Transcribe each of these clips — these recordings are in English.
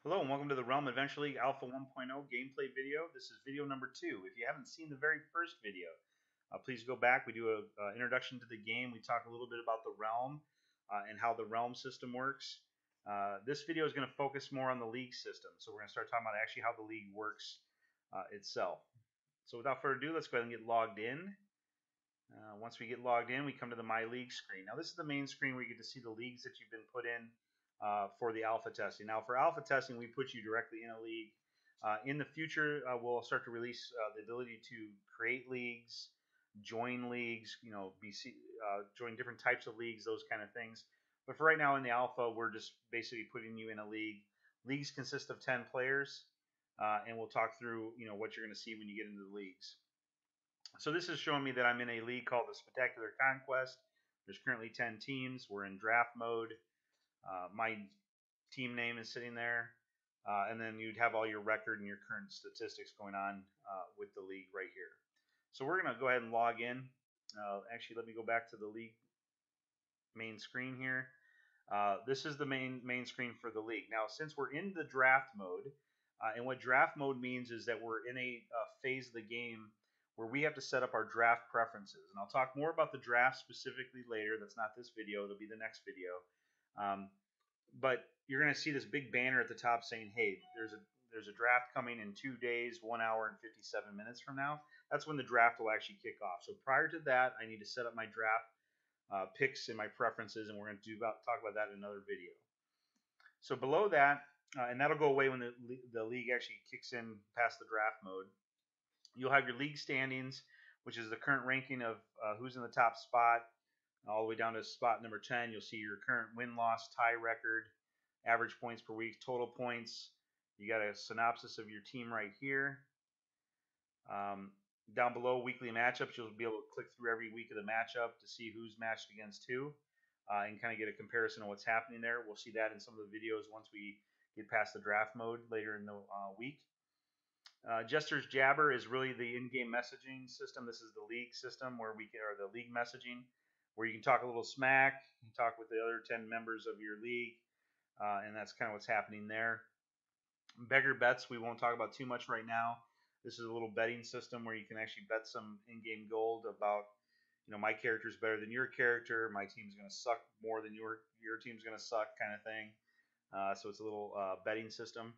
Hello and welcome to the Realm Adventure League Alpha 1.0 gameplay video. This is video number 2. If you haven't seen the very first video, please go back. We do an introduction to the game. We talk a little bit about the Realm and how the Realm system works. This video is going to focus more on the league system. So we're going to start talking about actually how the league works itself. So without further ado, let's go ahead and get logged in. Once we get logged in, we come to the My League screen. Now this is the main screen where you get to see the leagues that you've been put in for the alpha testing. Now for alpha testing, we put you directly in a league. In the future, we'll start to release the ability to create leagues, join leagues, join different types of leagues, those kind of things. But for right now in the alpha, we're just basically putting you in a league. Leagues consist of 10 players, and we'll talk through what you're going to see when you get into the leagues. So this is showing me that I'm in a league called the Spectacular Conquest. There's currently 10 teams. We're in draft mode. My team name is sitting there, and then you'd have all your record and your current statistics going on with the league right here. So we're going to go ahead and log in. Actually, let me go back to the league main screen here. This is the main screen for the league. Now, since we're in the draft mode, and what draft mode means is that we're in a phase of the game where we have to set up our draft preferences. And I'll talk more about the draft specifically later. That's not this video. It'll be the next video. But you're going to see this big banner at the top saying, hey, there's a draft coming in 2 days, 1 hour, and 57 minutes from now. That's when the draft will actually kick off. So prior to that, I need to set up my draft picks and my preferences, and we're going to talk about that in another video. So below that, and that'll go away when the league actually kicks in past the draft mode, you'll have your league standings, which is the current ranking of who's in the top spot, all the way down to spot number 10. You'll see your current win-loss, tie record, average points per week, total points. You got a synopsis of your team right here. Down below, weekly matchups. You'll be able to click through every week of the matchup to see who's matched against who, and kind of get a comparison of what's happening there. We'll see that in some of the videos once we get past the draft mode later in the week. Jester's Jabber is really the in-game messaging system. This is the league system or the league messaging, where you can talk a little smack, you can talk with the other 10 members of your league, and that's kind of what's happening there. Beggar bets we won't talk about too much right now. This is a little betting system where you can actually bet some in-game gold about, my character's better than your character, my team's going to suck more than your team's going to suck kind of thing. So it's a little betting system.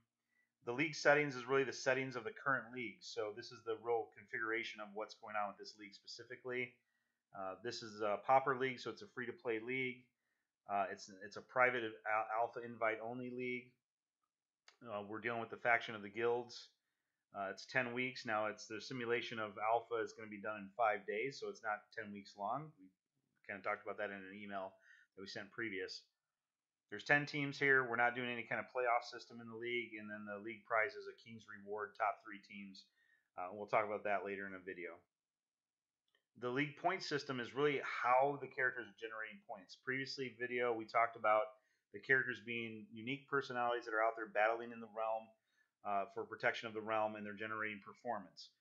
The league settings is really the settings of the current league. So this is the real configuration of what's going on with this league specifically. This is a Pauper League, so it's a free-to-play league. It's a private alpha invite-only league. We're dealing with the faction of the guilds. It's 10 weeks. Now, the simulation of alpha is going to be done in 5 days, so it's not 10 weeks long. We kind of talked about that in an email that we sent previous. There's 10 teams here. We're not doing any kind of playoff system in the league, and then the league prize is a King's Reward, top 3 teams. We'll talk about that later in a video. The league point system is really how the characters are generating points. Previously video, we talked about the characters being unique personalities that are out there battling in the realm for protection of the realm, and they're generating performance.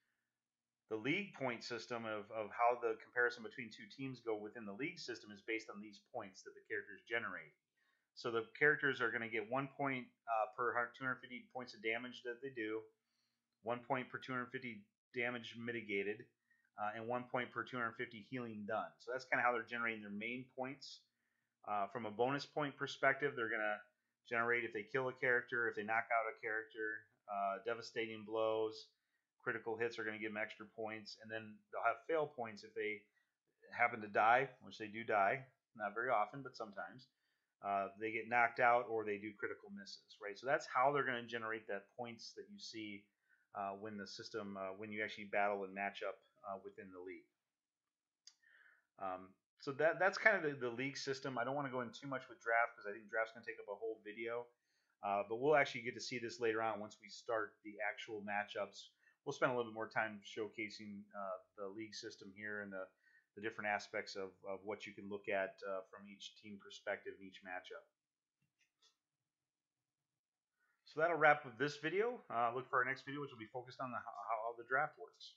The league point system of how the comparison between two teams go within the league system is based on these points that the characters generate. So the characters are going to get 1 point per 250 points of damage that they do, 1 point per 250 damage mitigated, and 1 point per 250 healing done. So that's kind of how they're generating their main points. From a bonus point perspective, they're going to generate if they kill a character, if they knock out a character, devastating blows, critical hits are going to give them extra points, and then they'll have fail points if they happen to die, which they do die, not very often, but sometimes. They get knocked out or they do critical misses, right? So that's how they're going to generate that points that you see when the system, when you actually battle and match up within the league. So that's kind of the league system. I don't want to go in too much with draft because I think draft's going to take up a whole video. But we'll actually get to see this later on once we start the actual matchups. We'll spend a little bit more time showcasing the league system here and the different aspects of what you can look at from each team perspective in each matchup. So that'll wrap up this video. Look for our next video, which will be focused on how the draft works.